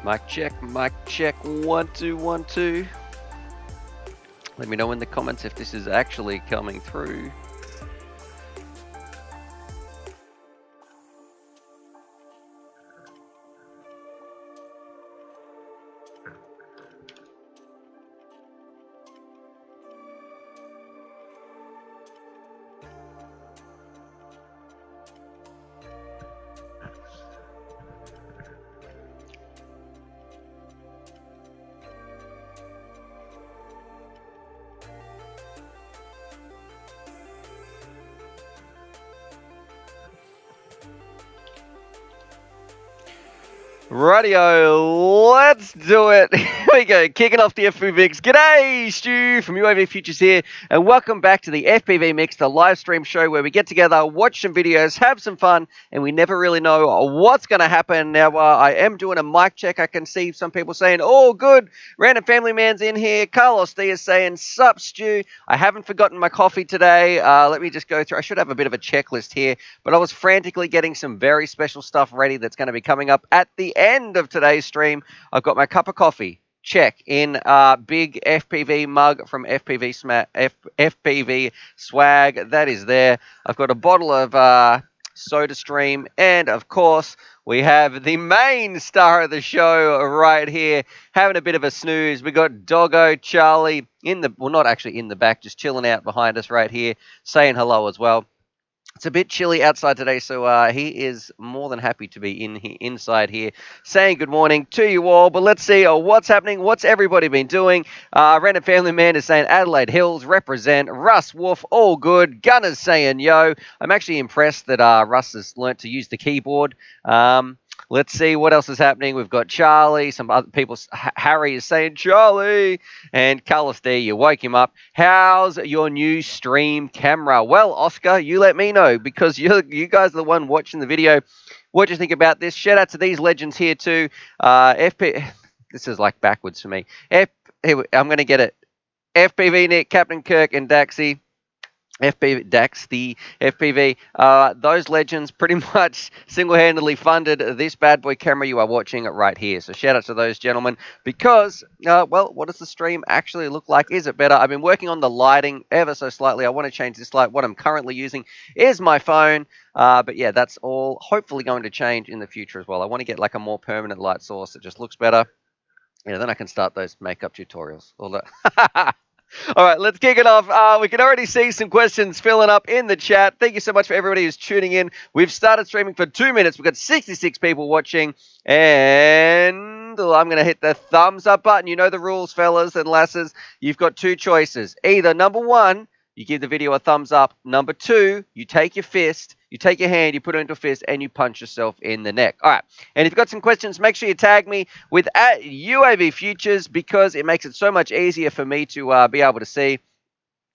Mic check, 1 2 1 2. Let me know in the comments if this is actually coming through. Rightio, let's do it. Here we go, kicking off the FPV Mix. G'day, Stu from UAV Futures here, and welcome back to the FPV Mix, the live stream show where we get together, watch some videos, have some fun, and we never really know what's going to happen. Now, I am doing a mic check. I can see some people saying, oh, good, random family man's in here. Carlos D is saying, sup, Stu. I haven't forgotten my coffee today. Let me just go through. I should have a bit of a checklist here, but I was frantically getting some very special stuff ready that's going to be coming up at the end of today's stream. I've got my cup of coffee, check, in big FPV mug from FPV swag, that is there. I've got a bottle of soda stream, and of course we have the main star of the show right here having a bit of a snooze. We got Doggo Charlie in the, well, not actually in the back, just chilling out behind us right here, saying hello as well. It's a bit chilly outside today, so he is more than happy to be inside here saying good morning to you all. But let's see what's happening. What's everybody been doing? Random Family Man is saying Adelaide Hills represent. Russ Wolf, all good. Gunner's saying yo. I'm actually impressed that Russ has learnt to use the keyboard. Let's see what else is happening. We've got Charlie. Some other people. Harry is saying Charlie. And Carlos D, you woke him up. How's your new stream camera? Well, Oscar, you let me know because you guys are the one watching the video. What do you think about this? Shout out to these legends here too. This is like backwards for me. I'm going to get it. FPV Nick, Captain Kirk, and Daxy. Dax, the FPV, those legends pretty much single-handedly funded this bad boy camera you are watching right here. So shout out to those gentlemen because, well, what does the stream actually look like? Is it better? I've been working on the lighting ever so slightly. I want to change this light. What I'm currently using is my phone. But yeah, that's all hopefully going to change in the future as well. I want to get like a more permanent light source that just looks better. Yeah, then I can start those makeup tutorials. All that. All right, let's kick it off. We can already see some questions filling up in the chat. Thank you so much for everybody who's tuning in. We've started streaming for 2 minutes. We've got 66 people watching. And I'm going to hit the thumbs up button. You know the rules, fellas and lasses. You've got two choices. Either number one, you give the video a thumbs up. Number two, you take your fist, you take your hand, you put it into a fist, and you punch yourself in the neck. All right. And if you've got some questions, make sure you tag me with @UAV Futures because it makes it so much easier for me to be able to see.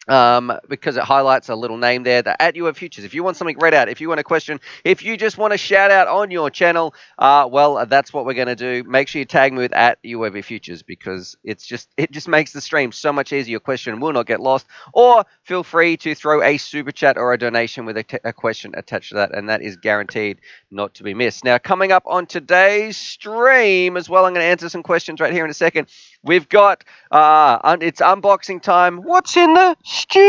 Because it highlights a little name there, the @UAV Futures. If you want something read out, if you want a question, if you just want a shout out on your channel, well, that's what we're going to do. Make sure you tag me with @UAV Futures because it just makes the stream so much easier. Your question will not get lost. Or feel free to throw a super chat or a donation with a question attached to that, and that is guaranteed not to be missed. Now, coming up on today's stream as well, I'm going to answer some questions right here in a second. We've got, it's unboxing time. What's in the studio?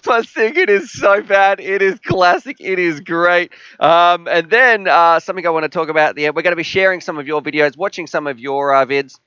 My singing is so bad. It is classic. It is great. And then something I want to talk about. We're going to be sharing some of your videos, watching some of your vids.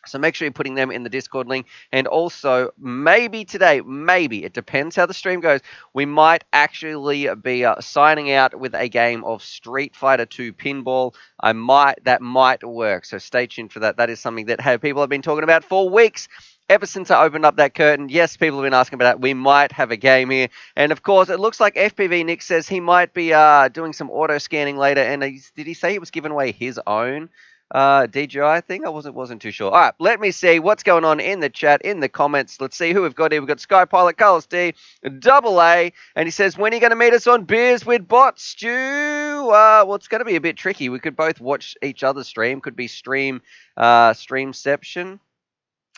So make sure you're putting them in the Discord link. And also, maybe today, maybe, it depends how the stream goes, we might actually be signing out with a game of Street Fighter 2 Pinball. That might work. So stay tuned for that. That is something that people have been talking about for weeks. Ever since I opened up that curtain, yes, people have been asking about that. We might have a game here. And, of course, it looks like FPV Nick says he might be doing some auto-scanning later. And did he say he was giving away his own DJI thing? I wasn't too sure. All right, let me see what's going on in the chat, in the comments. Let's see who we've got here. We've got Sky Pilot, Carlos D, Double A, and he says, when are you going to meet us on Beers with Bots, Stu? Well, it's going to be a bit tricky. We could both watch each other's stream. Could be streamception.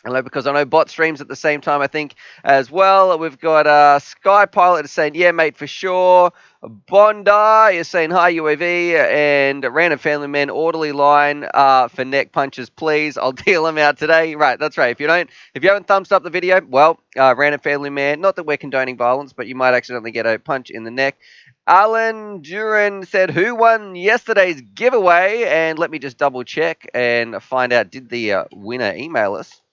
Hello, because I know bot streams at the same time, I think, as well. We've got Sky Pilot is saying, yeah, mate, for sure. Bondi is saying, hi, UAV. And Random Family Man, orderly line for neck punches, please. I'll deal them out today. Right, that's right. If you haven't thumbs up the video, well, Random Family Man, not that we're condoning violence, but you might accidentally get a punch in the neck. Alan Duran said, who won yesterday's giveaway? And let me just double check and find out, did the winner email us?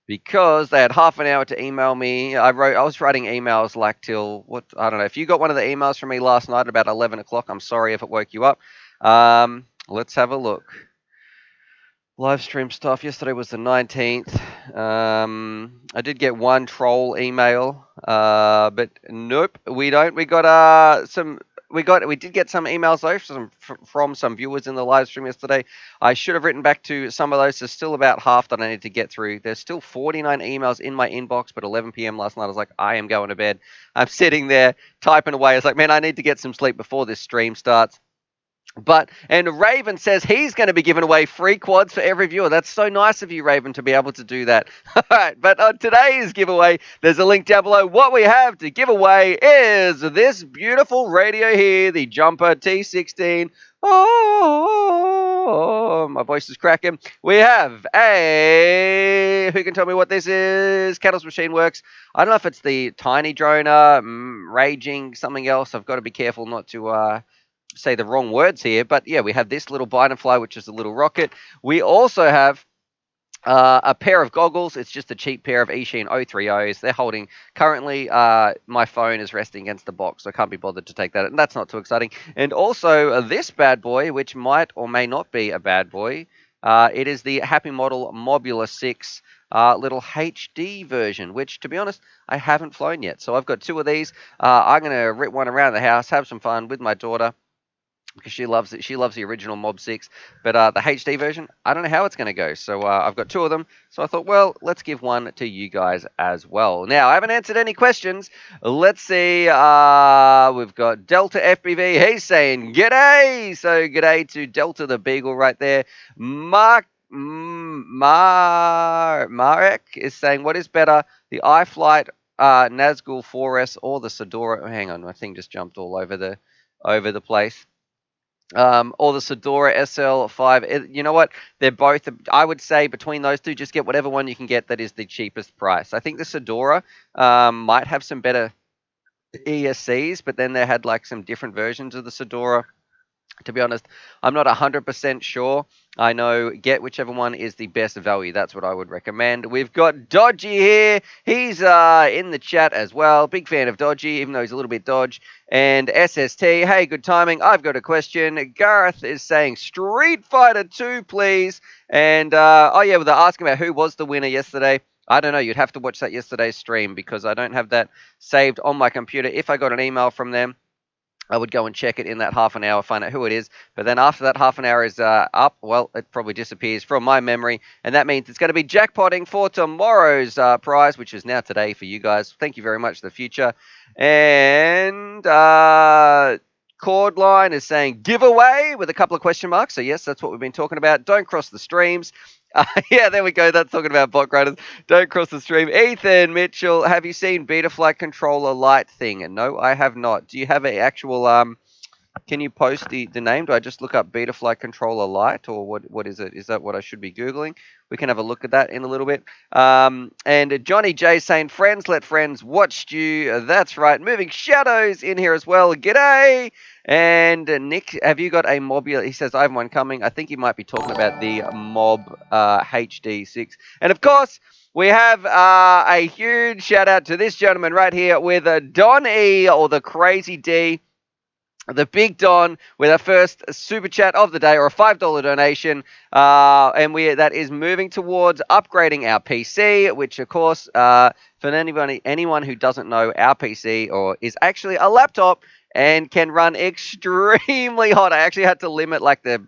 Because they had half an hour to email me. I was writing emails like till, I don't know. If you got one of the emails from me last night at about 11 o'clock, I'm sorry if it woke you up. Let's have a look. Live stream stuff. Yesterday was the 19th. I did get one troll email, but nope, we don't. We got we did get some emails though from some viewers in the live stream yesterday. I should have written back to some of those. There's still about half that I need to get through. There's still 49 emails in my inbox, but 11 p.m. last night I was like, I am going to bed. I'm sitting there typing away. It's like, man, I need to get some sleep before this stream starts. And Raven says he's going to be giving away free quads for every viewer. That's so nice of you, Raven, to be able to do that. All right, but on today's giveaway, there's a link down below. What we have to give away is this beautiful radio here, the Jumper T16. Oh, my voice is cracking. We have who can tell me what this is? Kettle's Machine Works. I don't know if it's the Tiny Droner, Raging, something else. I've got to be careful not to say the wrong words here, but yeah, we have this little bite and fly, which is a little rocket. We also have a pair of goggles. It's just a cheap pair of Eachine 030s. They're holding currently. My phone is resting against the box, so I can't be bothered to take that, and that's not too exciting. And also this bad boy, which might or may not be a bad boy. It is the Happy Model Mobula 6 little HD version, which, to be honest, I haven't flown yet. So I've got two of these. I'm going to rip one around the house, have some fun with my daughter, because she loves it. She loves the original Mob 6. But the HD version, I don't know how it's going to go. So I've got two of them. So I thought, well, let's give one to you guys as well. Now, I haven't answered any questions. Let's see. We've got Delta FPV. He's saying, g'day. So g'day to Delta the Beagle right there. Marek is saying, what is better, the iFlight Nazgul 4S or the Sedora? Oh, hang on, my thing just jumped all over the place. Or the Sedora SL5. You know what? They're both, I would say, between those two, just get whatever one you can get that is the cheapest price. I think the Sedora might have some better ESCs, but then they had like some different versions of the Sedora. To be honest, I'm not 100% sure. I know get whichever one is the best value. That's what I would recommend. We've got Dodgy here. He's in the chat as well. Big fan of Dodgy, even though he's a little bit dodge. And SST, hey, good timing. I've got a question. Gareth is saying Street Fighter 2, please. And, oh yeah, well, they're asking about who was the winner yesterday. I don't know. You'd have to watch that yesterday's stream because I don't have that saved on my computer. If I got an email from them, I would go and check it in that half an hour, find out who it is. But then after that half an hour is up, well, it probably disappears from my memory. And that means it's going to be jackpotting for tomorrow's prize, which is now today for you guys. Thank you very much, the future. And Cordline is saying giveaway with a couple of question marks. So yes, that's what we've been talking about. Don't cross the streams. Yeah, there we go. That's talking about bot graders. Don't cross the stream. Ethan Mitchell, have you seen Betaflight controller light thing? No, I have not. Do you have an actual can you post the name? Do I just look up Betaflight controller light, or what is it? Is that what I should be googling? We can have a look at that in a little bit. And Johnny J saying friends let friends watch you. That's right. Moving Shadows in here as well. G'day. And Nick, have you got a Mobula? He says, I have one coming. I think he might be talking about the Mob HD6. And of course, we have a huge shout out to this gentleman right here with Don E, or the Crazy D. The Big Don with our first super chat of the day, or a $5 donation, and that is moving towards upgrading our PC, which of course, for anyone who doesn't know, our PC or is actually a laptop and can run extremely hot. I actually had to limit like the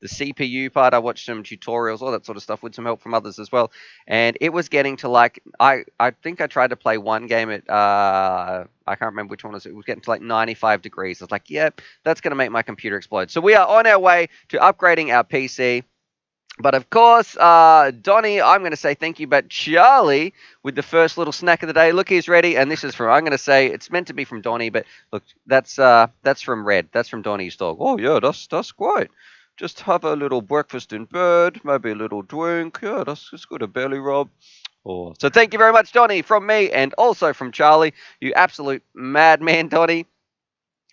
CPU part. I watched some tutorials, all that sort of stuff, with some help from others as well. And it was getting to like, I think I tried to play one game at, I can't remember which one it was. It was getting to like 95 degrees. I was like, yep, that's going to make my computer explode. So we are on our way to upgrading our PC. But of course, Donnie, I'm going to say thank you. But Charlie, with the first little snack of the day, look, he's ready. And this is from, I'm going to say, it's meant to be from Donnie, but look, that's from Red. That's from Donnie's dog. Oh, yeah, that's great. Just have a little breakfast in bed, maybe a little drink. Yeah, that's just good, a belly rub. Oh, so thank you very much, Donnie, from me and also from Charlie. You absolute madman, Donnie.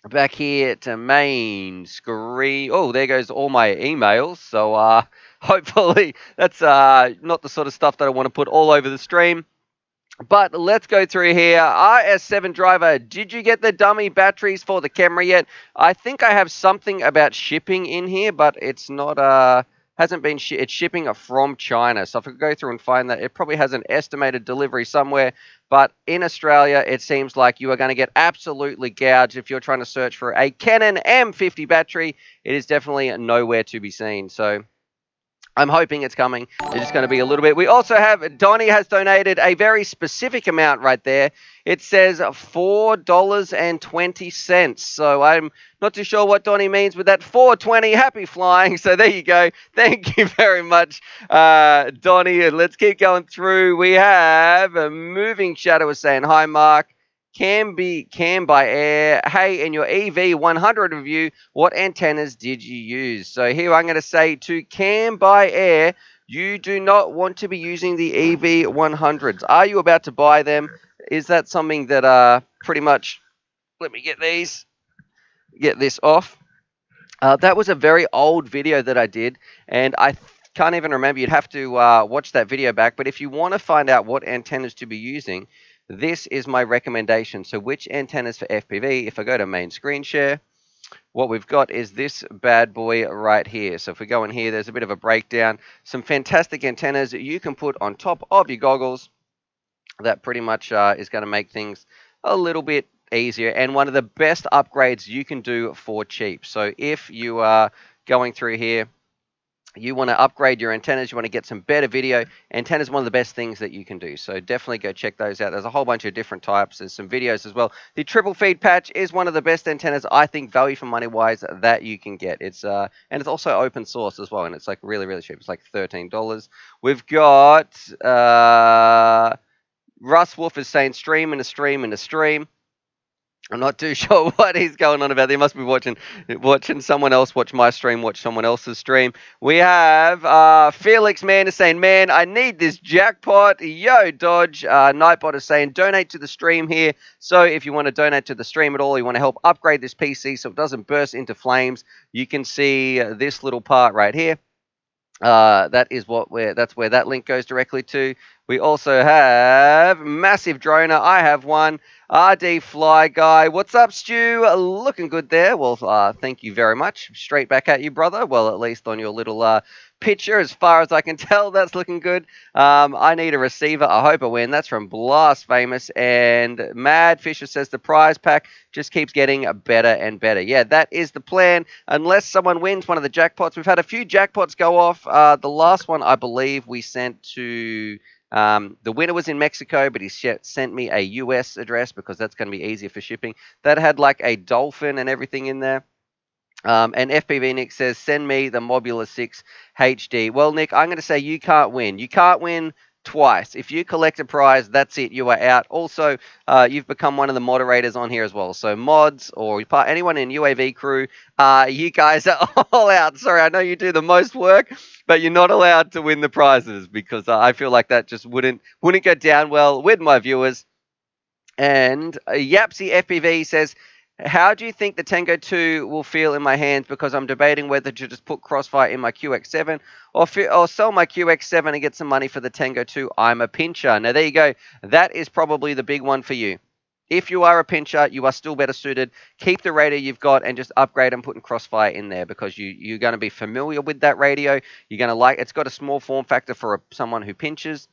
Back here to main screen. Oh, there goes all my emails. So hopefully that's not the sort of stuff that I want to put all over the stream. But let's go through here. RS7 driver, did you get the dummy batteries for the camera yet? I think I have something about shipping in here, but it's not hasn't been it's shipping from China. So if I could go through and find that, it probably has an estimated delivery somewhere. But in Australia, it seems like you are going to get absolutely gouged if you're trying to search for a Canon M50 battery. It is definitely nowhere to be seen. So I'm hoping it's coming. It's just going to be a little bit. We also have, Donnie has donated a very specific amount right there. It says $4.20. So I'm not too sure what Donnie means with that. 420, happy flying. So there you go. Thank you very much, Donnie. And let's keep going through. We have a Moving Shadow is saying, hi, Mark. Can by air. Hey, in your EV100 review, what antennas did you use? So here I'm going to say to Cam by air, you do not want to be using the EV100s. Are you about to buy them? Is that something that pretty much, let me get this off. That was a very old video that I did, and I can't even remember. You'd have to watch that video back. But if you want to find out what antennas to be using, this is my recommendation. So which antennas for FPV? If I go to main screen share, what we've got is this bad boy right here. So if we go in here, there's a bit of a breakdown. Some fantastic antennas that you can put on top of your goggles. That pretty much is going to make things a little bit easier and one of the best upgrades you can do for cheap. So if you are going through here, you want to upgrade your antennas, you want to get some better video, antennas are one of the best things that you can do. So definitely go check those out. There's a whole bunch of different types. There's some videos as well. The triple feed patch is one of the best antennas, I think, value for money wise, that you can get. It's and it's also open source as well, and it's like really, really cheap. It's like $13. We've got Russ Wolf is saying stream and a stream and a stream. I'm not too sure what he's going on about. He must be watching someone else watch my stream, watch someone else's stream. We have Felix Man is saying, man, I need this jackpot. Yo, Dodge. Nightbot is saying, donate to the stream here. So if you want to donate to the stream at all, you want to help upgrade this PC so it doesn't burst into flames, you can see this little part right here. That's where that link goes directly to. We also have Massive Droner. I have one. RD Fly Guy. What's up, Stu? Looking good there. Well, thank you very much. Straight back at you, brother. Well, at least on your little picture, as far as I can tell, that's looking good. I need a receiver. I hope I win. That's from Blast Famous. And Mad Fisher says the prize pack just keeps getting better and better. Yeah, that is the plan. Unless someone wins one of the jackpots. We've had a few jackpots go off. The last one, I believe, we sent to... the winner was in Mexico, but he sent me a US address because that's going to be easier for shipping. That had like a dolphin and everything in there. And FPV Nick says, send me the Mobula 6 HD. Well, Nick, I'm going to say you can't win. You can't win twice. If you collect a prize, that's it. You are out. Also, you've become one of the moderators on here as well. So mods or anyone in UAV crew, you guys are all out. Sorry, I know you do the most work, but you're not allowed to win the prizes because I feel like that just wouldn't go down well with my viewers. And Yapsy FPV says, how do you think the Tango 2 will feel in my hands? Because I'm debating whether to just put Crossfire in my QX7 or sell my QX7 and get some money for the Tango 2. I'm a pincher. Now, there you go. That is probably the big one for you. If you are a pincher, you are still better suited. Keep the radio you've got and just upgrade and put Crossfire in there because you're going to be familiar with that radio. You're going to like it's got a small form factor for someone who pinches.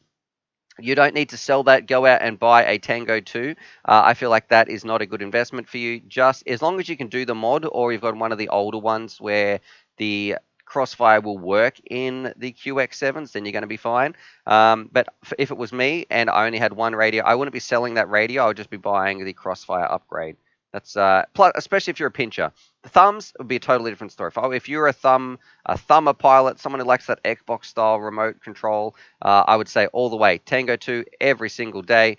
You don't need to sell that. Go out and buy a Tango 2. I feel like that is not a good investment for you. Just as long as you can do the mod or you've got one of the older ones where the Crossfire will work in the QX7s, then you're going to be fine. But if it was me and I only had one radio, I wouldn't be selling that radio. I would just be buying the Crossfire upgrade. That's plus, especially if you're a pincher. The thumbs would be a totally different story. If you're a thumber pilot, someone who likes that Xbox style remote control, I would say all the way Tango 2 every single day.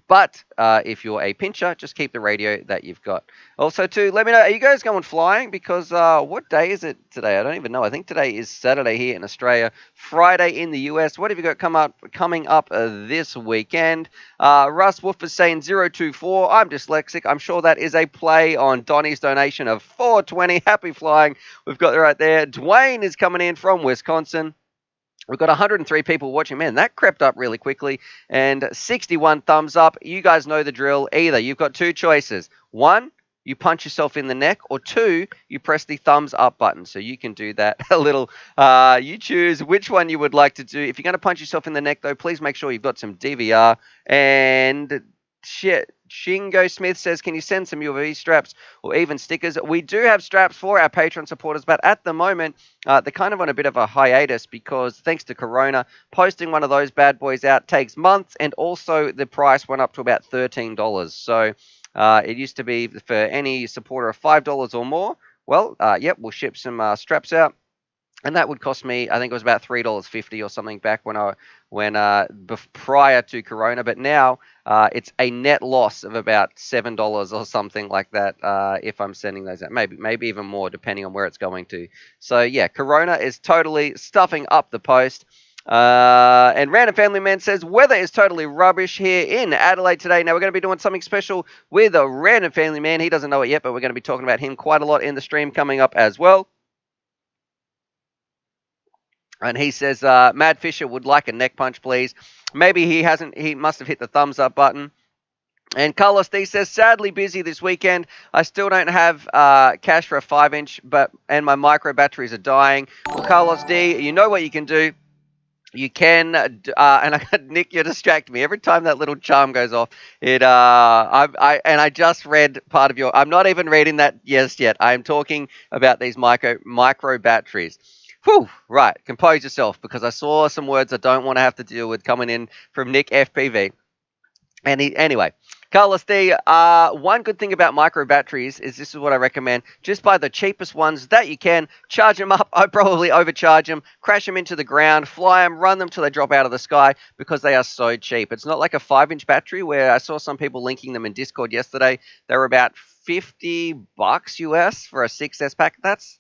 But if you're a pincher, just keep the radio that you've got. Also, too, let me know, are you guys going flying? Because what day is it today? I don't even know. I think today is Saturday here in Australia, Friday in the US. What have you got coming up this weekend? Russ Wolf is saying 024. I'm dyslexic. I'm sure that is a play on Donnie's donation of $4.20. Happy flying. We've got it right there. Dwayne is coming in from Wisconsin. We've got 103 people watching. Man, that crept up really quickly. And 61 thumbs up. You guys know the drill. Either you've got two choices. One, you punch yourself in the neck. Or two, you press the thumbs up button. So you can do that a little. You choose which one you would like to do. If you're going to punch yourself in the neck, though, please make sure you've got some DVR. And Shingo Smith says, can you send some UAV straps or even stickers? We do have straps for our Patreon supporters, but at the moment, they're kind of on a bit of a hiatus because thanks to Corona, posting one of those bad boys out takes months, and also the price went up to about $13. So it used to be for any supporter of $5 or more. Well, yep, we'll ship some straps out. And that would cost me, I think it was about $3.50 or something back prior to Corona. But now it's a net loss of about $7 or something like that if I'm sending those out. Maybe even more depending on where it's going to. So yeah, Corona is totally stuffing up the post. And Random Family Man says, weather is totally rubbish here in Adelaide today. Now, we're going to be doing something special with a Random Family Man. He doesn't know it yet, but we're going to be talking about him quite a lot in the stream coming up as well. And he says, Mad Fisher would like a neck punch, please. Maybe he must have hit the thumbs up button. And Carlos D says, sadly busy this weekend. I still don't have cash for a 5-inch, and my micro batteries are dying. Well, Carlos D, you know what you can do. You can, and Nick, you distract me every time that little charm goes off. I just read part of I'm not even reading that yet. I am talking about these micro batteries. Whew, right, compose yourself, because I saw some words I don't want to have to deal with coming in from Nick FPV. Anyway, Carlos D, one good thing about micro batteries is this is what I recommend. Just buy the cheapest ones that you can, charge them up. I probably overcharge them, crash them into the ground, fly them, run them till they drop out of the sky because they are so cheap. It's not like a 5-inch battery where I saw some people linking them in Discord yesterday. They were about $50 US for a 6S pack. That's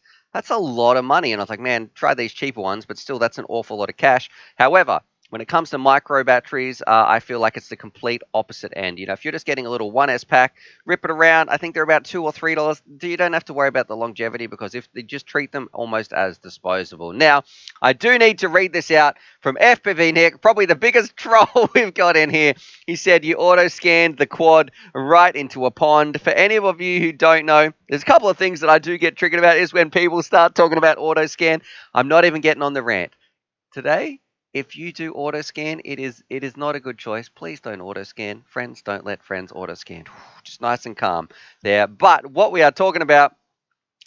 a lot of money. And I was like, man, try these cheaper ones, but still that's an awful lot of cash. However, when it comes to micro batteries, I feel like it's the complete opposite end. You know, if you're just getting a little 1S pack, rip it around. I think they're about $2 or $3. You don't have to worry about the longevity because if they just treat them almost as disposable. Now, I do need to read this out from FPV Nick, probably the biggest troll we've got in here. He said you auto-scanned the quad right into a pond. For any of you who don't know, there's a couple of things that I do get triggered about is when people start talking about auto-scan. I'm not even getting on the rant. Today, if you do auto scan, it is not a good choice. Please don't auto scan. Friends, don't let friends auto scan. Just nice and calm there. But what we are talking about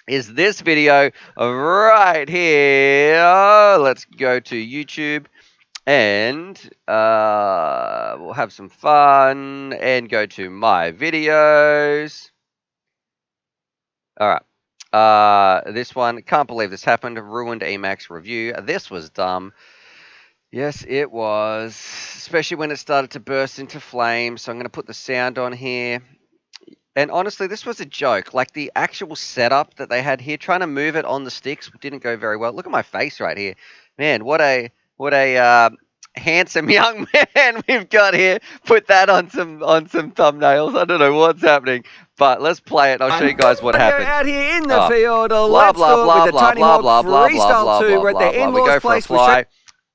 is this video right here. Let's go to YouTube and we'll have some fun and go to my videos. All right. This one, can't believe this happened. Ruined Emacs review. This was dumb. Yes, it was, especially when it started to burst into flames. So I'm going to put the sound on here. And honestly, this was a joke. Like the actual setup that they had here, trying to move it on the sticks didn't go very well. Look at my face right here. Man, what a handsome young man we've got here. Put that on some thumbnails. I don't know what's happening. But let's play it. I'll show you guys what happened. Out here in the field. Blah, blah, blah, blah, blah, blah, blah, blah, blah, We're at the in-laws place.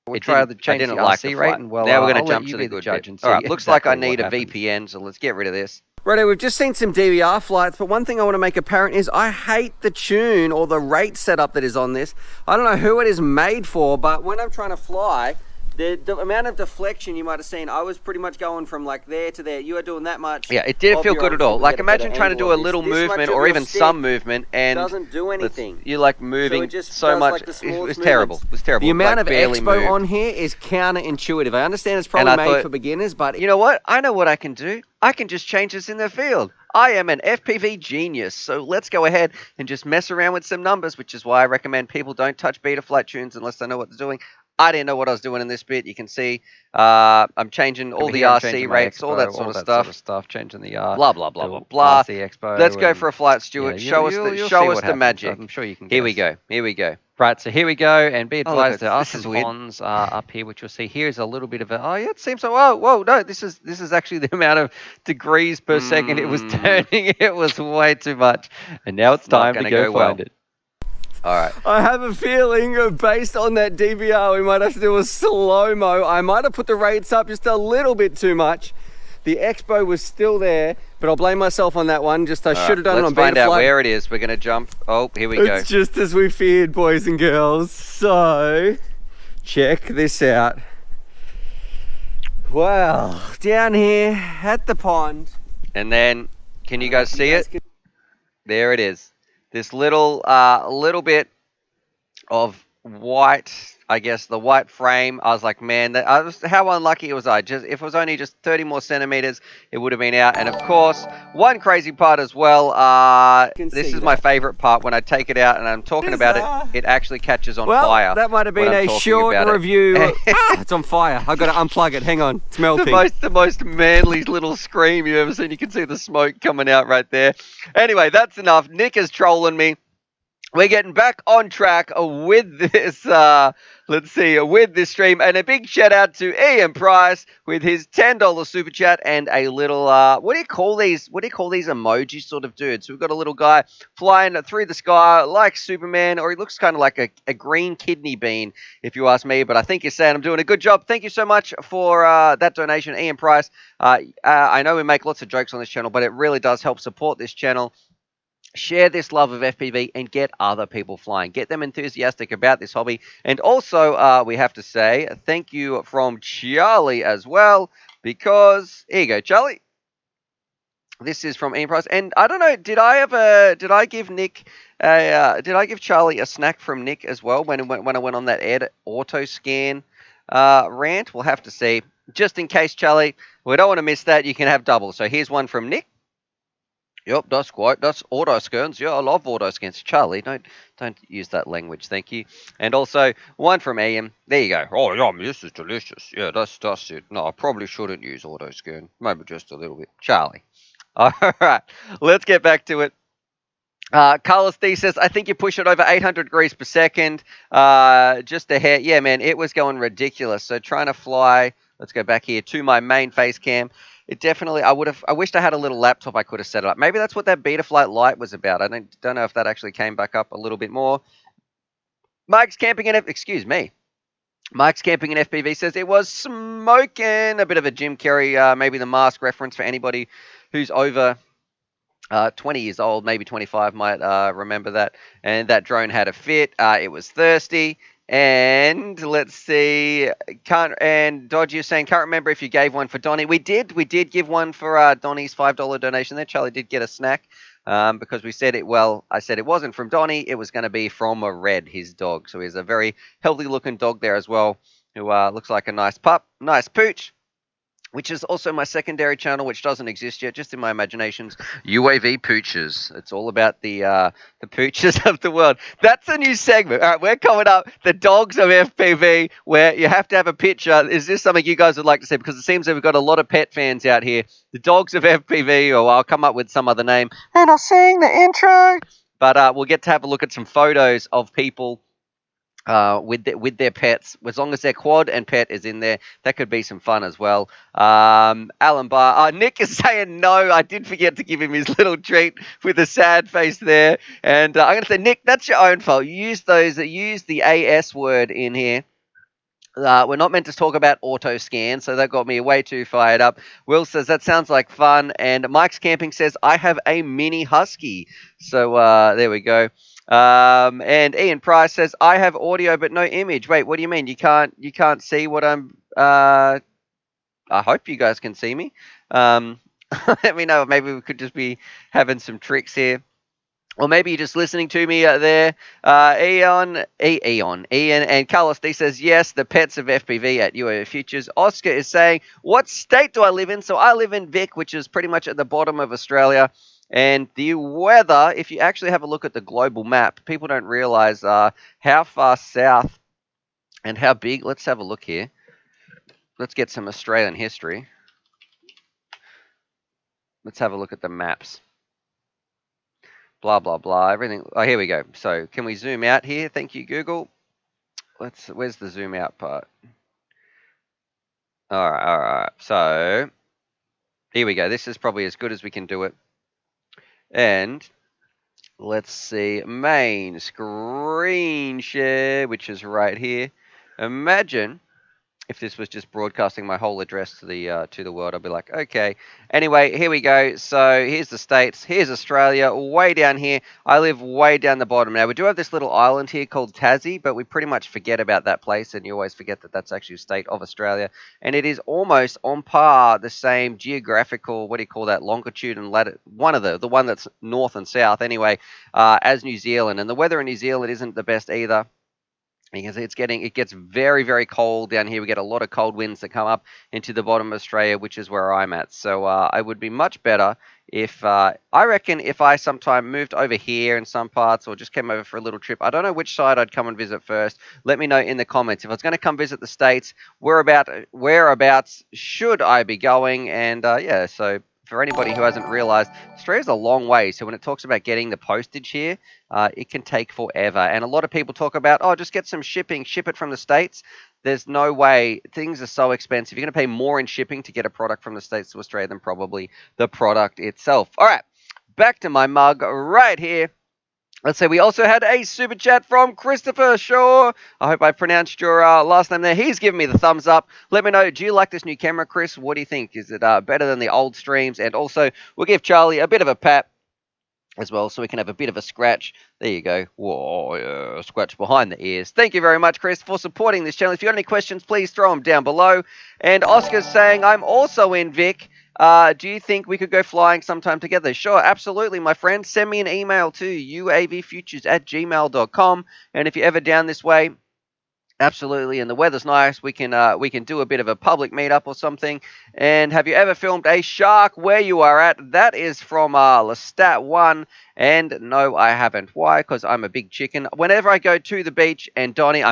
We tried to change the RC rating. Well, now we're going to jump to the good judge and see. All right, looks like I need a VPN, so let's get rid of this. Righto, we've just seen some DVR flights, but one thing I want to make apparent is I hate the tune or the rate setup that is on this. I don't know who it is made for, but when I'm trying to fly, the amount of deflection you might have seen, I was pretty much going from like there to there. You are doing that much. Yeah, it didn't feel good at all. Like imagine trying to do a little movement or even some movement and doesn't do anything. You're like moving so much. It was terrible. It was terrible. The amount of expo on here is counterintuitive. I understand it's probably made for beginners, but you know what? I know what I can do. I can just change this in the field. I am an FPV genius, so let's go ahead and just mess around with some numbers, which is why I recommend people don't touch Betaflight tunes unless they know what they're doing. I didn't know what I was doing in this bit. You can see I'm changing all the RC rates, all that sort of stuff. Changing the Blah, blah, blah, blah, blah. RC Expo. Let's go for a flight, Stuart. Show us the magic. I'm sure you can. Here we go. Here we go. Right, so here we go, and be advised there are this is some weird. ponds up here, which you'll see. Here's a little bit of a, oh yeah, it seems so, whoa, no, this is actually the amount of degrees per second it was turning. It was way too much. And now it's time to go find it. All right. I have a feeling, based on that DVR, we might have to do a slow-mo. I might have put the rates up just a little bit too much. The Expo was still there, but I'll blame myself on that one. Just I should have done it on Betaflight. Let's find out where it is. We're going to jump. Oh, here we go. It's just as we feared, boys and girls. So, check this out. Well, down here at the pond. And then, can you guys see it? There it is. This little bit of white, I guess, the white frame. I was like, man, how unlucky was I? Just if it was only just 30 more centimeters, it would have been out. And of course, one crazy part as well. This is my favorite part when I take it out and I'm talking about it. It actually catches on fire. That might have been a short review. It's on fire. I've got to unplug it. Hang on, it's melting. The most manly little scream you've ever seen. You can see the smoke coming out right there. Anyway, that's enough. Nick is trolling me. We're getting back on track with this, with this stream. And a big shout out to Ian Price with his $10 super chat and a little, what do you call these emoji sort of dudes? So we've got a little guy flying through the sky like Superman, or he looks kind of like a green kidney bean, if you ask me. But I think you're saying I'm doing a good job. Thank you so much for that donation, Ian Price. I know we make lots of jokes on this channel, but it really does help support this channel. Share this love of FPV and get other people flying. Get them enthusiastic about this hobby. And also, we have to say thank you from Charlie as well, because here you go, Charlie. This is from Ian Price, and I don't know, did I give Charlie a snack from Nick as well when I went on that Ed auto scan rant? We'll have to see. Just in case, Charlie, we don't want to miss that. You can have double. So here's one from Nick. Yep, that's auto scans. Yeah, I love auto scans. Charlie, don't use that language, thank you. And also one from Ian. There you go. Oh, yum, this is delicious. Yeah, that's it. No, I probably shouldn't use auto scan. Maybe just a little bit. Charlie. All right, let's get back to it. Carlos D says, I think you push it over 800 degrees per second. Just a hair. Yeah, man, it was going ridiculous. So trying to fly. Let's go back here to my main face cam. It definitely, I wished I had a little laptop I could have set it up. Maybe that's what that Betaflight Lite was about. I don't know if that actually came back up a little bit more. Mike's Camping in FPV says it was smoking. A bit of a Jim Carrey, maybe the mask reference for anybody who's over 20 years old, maybe 25 might remember that. And that drone had a fit. It was thirsty. And let's see, and Dodgy is saying, can't remember if you gave one for Donnie. We did give one for Donnie's $5 donation there. Charlie did get a snack because we said it, I said it wasn't from Donnie, it was going to be from a Red, his dog. So he's a very healthy looking dog there as well, who looks like a nice pup, nice pooch. Which is also my secondary channel, which doesn't exist yet, just in my imaginations. UAV Pooches. It's all about the pooches of the world. That's a new segment. All right, we're coming up. The dogs of FPV, where you have to have a picture. Is this something you guys would like to see? Because it seems that we've got a lot of pet fans out here. The dogs of FPV, or I'll come up with some other name. And I'll sing the intro. But we'll get to have a look at some photos of people with their pets. As long as their quad and pet is in there, that could be some fun as well. Alan Barr, Nick is saying no. I did forget to give him his little treat with a sad face there. And I'm going to say, Nick, that's your own fault. You use the AS word in here. We're not meant to talk about auto scan, so that got me way too fired up. Will says, that sounds like fun. And Mike's Camping says, I have a mini husky. So there we go. And Ian Price says, I have audio but no image. Wait, what do you mean? You can't see what I'm I hope you guys can see me. Let me know. Maybe we could just be having some tricks here. Or maybe you're just listening to me there. Ian and Carlos D says, yes, the pets of FPV at UAV Futures. Oscar is saying, what state do I live in? So I live in Vic, which is pretty much at the bottom of Australia. And the weather, if you actually have a look at the global map, people don't realize how far south and how big. Let's have a look here. Let's get some Australian history. Let's have a look at the maps. Blah, blah, blah. Everything. Oh, here we go. So can we zoom out here? Thank you, Google. Where's the zoom out part? All right. So here we go. This is probably as good as we can do it. And let's see, main screen share, which is right here. Imagine if this was just broadcasting my whole address to the world. I'd be like, okay. Anyway, here we go. So here's the States. Here's Australia, way down here. I live way down the bottom. Now, we do have this little island here called Tassie, but we pretty much forget about that place, and you always forget that that's actually a state of Australia. And it is almost on par, the same geographical, what do you call that, longitude and latitude, the one that's north and south anyway, as New Zealand. And the weather in New Zealand isn't the best either. Because it gets very, very cold down here. We get a lot of cold winds that come up into the bottom of Australia, which is where I'm at. So I would be much better if, I reckon if I sometime moved over here in some parts or just came over for a little trip. I don't know which side I'd come and visit first. Let me know in the comments. If I was going to come visit the States, whereabouts should I be going? And yeah, so for anybody who hasn't realized, Australia's a long way. So when it talks about getting the postage here, it can take forever. And a lot of people talk about, oh, just get some shipping, ship it from the States. There's no way. Things are so expensive. You're going to pay more in shipping to get a product from the States to Australia than probably the product itself. All right, back to my mug right here. Let's say we also had a super chat from Christopher Shaw. I hope I pronounced your last name there. He's giving me the thumbs up. Let me know, do you like this new camera, Chris? What do you think? Is it better than the old streams? And also, we'll give Charlie a bit of a pat as well, so we can have a bit of a scratch. There you go. Whoa, yeah, scratch behind the ears. Thank you very much, Chris, for supporting this channel. If you got any questions, please throw them down below. And Oscar's saying, I'm also in Vic. Do you think we could go flying sometime together? Sure, absolutely, my friend. Send me an email to uavfutures@gmail.com. And if you're ever down this way, absolutely, and the weather's nice, we can do a bit of a public meetup or something. And have you ever filmed a shark where you are at? That is from Lestat1. And no, I haven't. Why? Because I'm a big chicken. Whenever I go to the beach, and Donnie,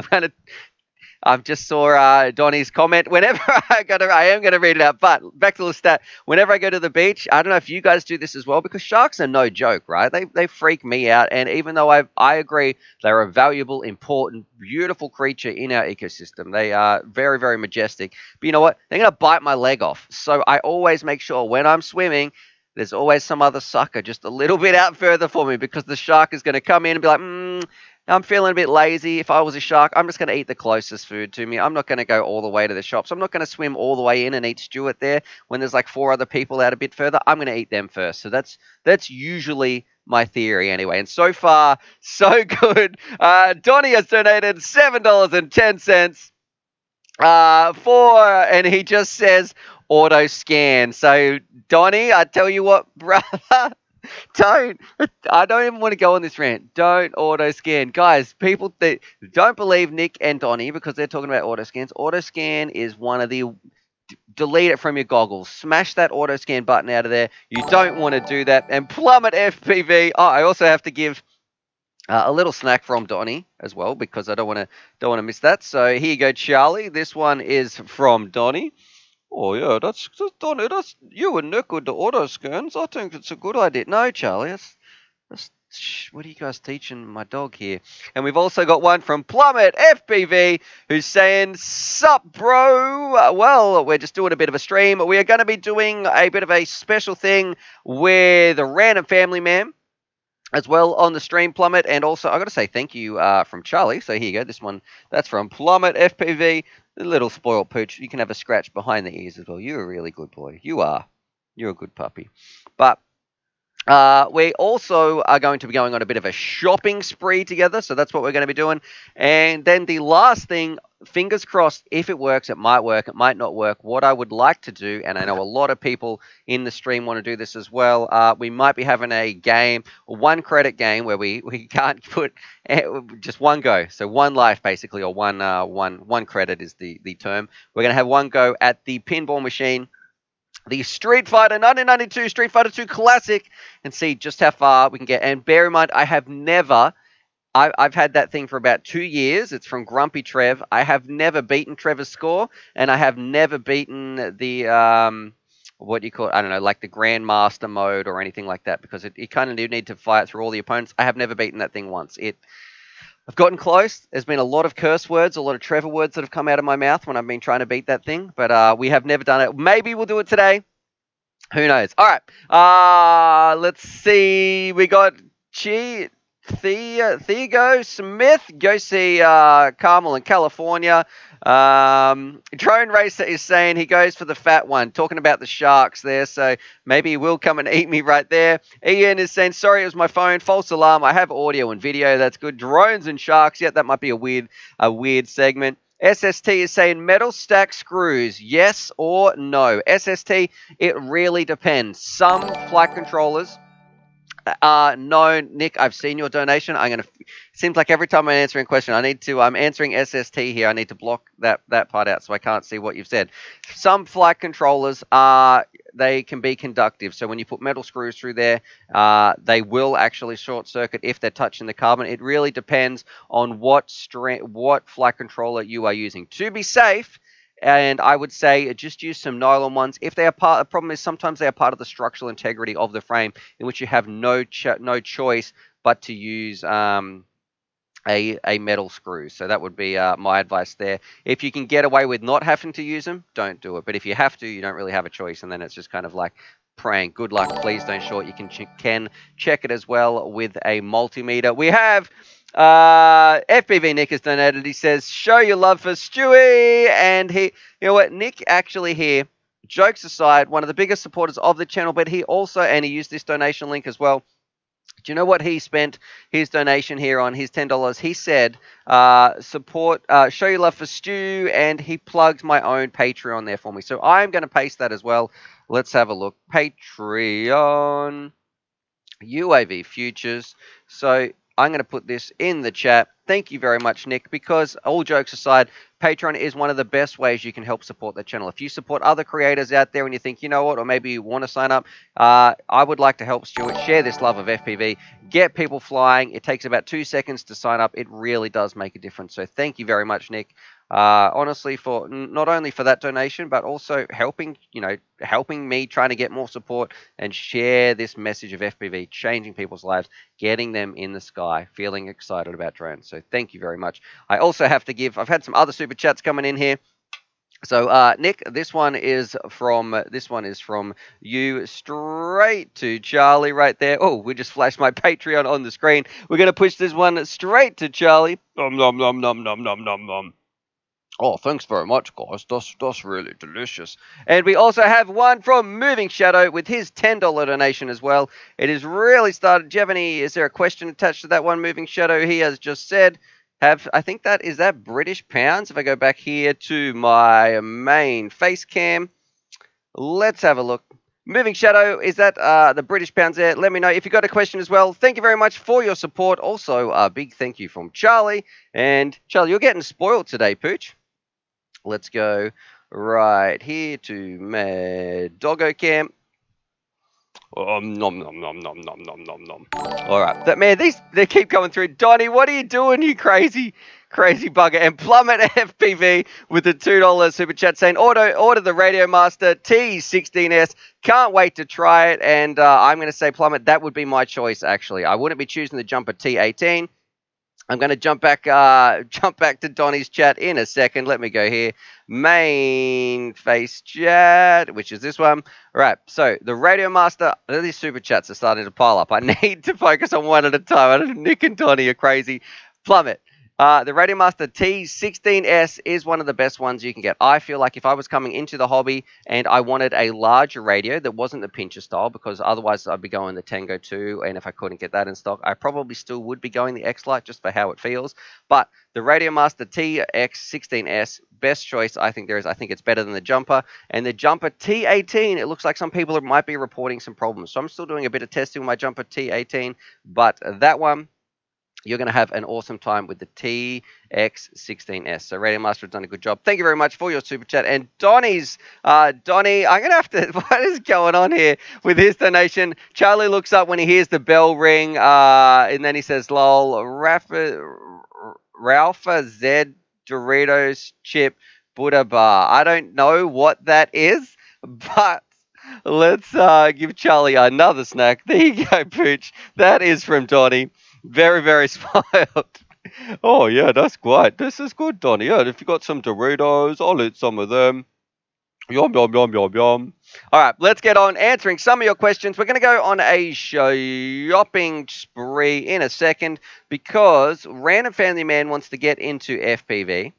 I just saw Donnie's comment. Whenever I am going to read it out, but back to the stat. Whenever I go to the beach, I don't know if you guys do this as well, because sharks are no joke, right? They freak me out. And even though I agree they're a valuable, important, beautiful creature in our ecosystem, they are very, very majestic. But you know what? They're going to bite my leg off. So I always make sure when I'm swimming, there's always some other sucker just a little bit out further for me, because the shark is going to come in and be like, I'm feeling a bit lazy. If I was a shark, I'm just going to eat the closest food to me. I'm not going to go all the way to the shops. I'm not going to swim all the way in and eat Stuart there when there's like 4 other people out a bit further. I'm going to eat them first. So that's usually my theory anyway. And so far, so good. Donnie has donated $7.10 and he just says auto scan. So Donnie, I tell you what, brother. I don't even want to go on this rant. Don't auto scan. Guys, people don't believe Nick and Donnie because they're talking about auto scans. Auto scan is one of the... Delete it from your goggles. Smash that auto scan button out of there. You don't want to do that. And Plummet FPV. Oh, I also have to give a little snack from Donnie as well, because I don't want to miss that. So here you go, Charlie. This one is from Donnie. Oh yeah, that's Donnie. That's you and Nick with the auto scans. I think it's a good idea. No, Charlie, that's what are you guys teaching my dog here? And we've also got one from Plummet FPV who's saying, "Sup, bro? Well, we're just doing a bit of a stream. We are going to be doing a bit of a special thing with a random family man as well on the stream, Plummet. And also, I got to say thank you from Charlie. So here you go. This one, that's from Plummet FPV. The little spoiled pooch. You can have a scratch behind the ears as well. You're a really good boy. You are. You're a good puppy. But We also are going to be going on a bit of a shopping spree together, so that's what we're going to be doing. And then the last thing, fingers crossed, if it works, it might not work. What I would like to do, and I know a lot of people in the stream want to do this as well, we might be having a game, a one credit game, where we can't put just one go, so one life basically, or one credit is the term. We're going to have one go at the pinball machine, the Street Fighter 1992 Street Fighter 2 Classic, and see just how far we can get. And bear in mind, I've had that thing for about 2 years. It's from Grumpy Trev. I have never beaten Trevor's score, and I have never beaten the what do you call it? I don't know, like the Grandmaster mode or anything like that, because you kind of do need to fight through all the opponents. I have never beaten that thing once. I've gotten close. There's been a lot of curse words, a lot of Trevor words that have come out of my mouth when I've been trying to beat that thing, but we have never done it. Maybe we'll do it today. Who knows? All right. Let's see. We got Thiago Smith. Go see Carmel in California. Drone Racer is saying he goes for the fat one, talking about the sharks there, so maybe he will come and eat me right there. Ian is saying, sorry, it was my phone, false alarm. I have audio and video. That's good. Drones and sharks. Yeah, that might be a weird segment. SST is saying metal stack screws, yes or no? SST, it really depends. Some flight controllers, no, Nick, I've seen your donation. Seems like every time I'm answering a question, I'm answering SST here. I need to block that part out so I can't see what you've said. Some flight controllers they can be conductive. So when you put metal screws through there, they will actually short circuit if they're touching the carbon. It really depends on what flight controller you are using. To be safe, and I would say just use some nylon ones. If they are the problem is sometimes they are part of the structural integrity of the frame, in which you have no choice but to use a metal screw. So that would be my advice there. If you can get away with not having to use them, don't do it. But if you have to, you don't really have a choice, and then it's just kind of like praying. Good luck. Please don't short. You can check it as well with a multimeter. We have FPV Nick has donated. He says, show your love for Stewie. And you know what, Nick actually here, jokes aside, one of the biggest supporters of the channel, but he also, and he used this donation link as well. Do you know what he spent his donation here on, his $10? He said, show your love for Stu, and he plugs my own Patreon there for me. So I'm going to paste that as well. Let's have a look. Patreon, UAV Futures. So I'm going to put this in the chat. Thank you very much, Nick, because all jokes aside, Patreon is one of the best ways you can help support the channel. If you support other creators out there and you think, you know what, or maybe you want to sign up, I would like to help Stuart share this love of FPV, get people flying. It takes about 2 seconds to sign up. It really does make a difference. So thank you very much, Nick. Honestly, for not only for that donation, but also helping me trying to get more support and share this message of FPV, changing people's lives, getting them in the sky, feeling excited about drones. So thank you very much. I also have to give, I've had some other super chats coming in here. So, Nick, this one is from you straight to Charlie right there. Oh, we just flashed my Patreon on the screen. We're going to push this one straight to Charlie. Nom, nom, nom, nom, nom, nom, nom, nom. Oh, thanks very much, guys. That's really delicious. And we also have one from Moving Shadow with his $10 donation as well. It has really started. Do you have is there a question attached to that one, Moving Shadow? He has just said, I think is that British pounds? If I go back here to my main face cam, let's have a look. Moving Shadow, is that the British pounds there? Let me know if you got a question as well. Thank you very much for your support. Also, a big thank you from Charlie. And Charlie, you're getting spoiled today, Pooch. Let's go right here to my doggo cam. Nom, nom, nom, nom, nom, nom, nom, nom. All right. They keep coming through. Donnie, what are you doing, you crazy bugger? And Plummet FPV with the $2 super chat saying, order the Radio Master T16S. Can't wait to try it. And I'm going to say, Plummet, that would be my choice, actually. I wouldn't be choosing the Jumper T18. I'm going to jump back to Donnie's chat in a second. Let me go here. Main face chat, which is this one. All right, so the Radio Master, these super chats are starting to pile up. I need to focus on one at a time. Nick and Donnie are crazy. Plummet, The Radiomaster T16S is one of the best ones you can get. I feel like if I was coming into the hobby and I wanted a larger radio that wasn't the pincher style, because otherwise I'd be going the Tango 2, and if I couldn't get that in stock, I probably still would be going the X-Lite just for how it feels. But the Radiomaster TX16S, best choice I think there is. I think it's better than the Jumper. And the Jumper T18, it looks like some people might be reporting some problems. So I'm still doing a bit of testing with my Jumper T18, but that one, you're going to have an awesome time with the TX16S. So Radio Master has done a good job. Thank you very much for your super chat. And Donnie, I'm going to have to, what is going on here with his donation? Charlie looks up when he hears the bell ring, and then he says, lol, Ralpha Z Doritos Chip Buddha Bar. I don't know what that is, but let's give Charlie another snack. There you go, Pooch. That is from Donnie. Very, very smiled. Oh, yeah, that's great. This is good, Donnie. Yeah, if you got some Doritos, I'll eat some of them. Yum, yum, yum, yum, yum. All right, let's get on answering some of your questions. We're going to go on a shopping spree in a second because Random Family Man wants to get into FPV.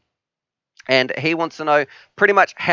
And he wants to know pretty much how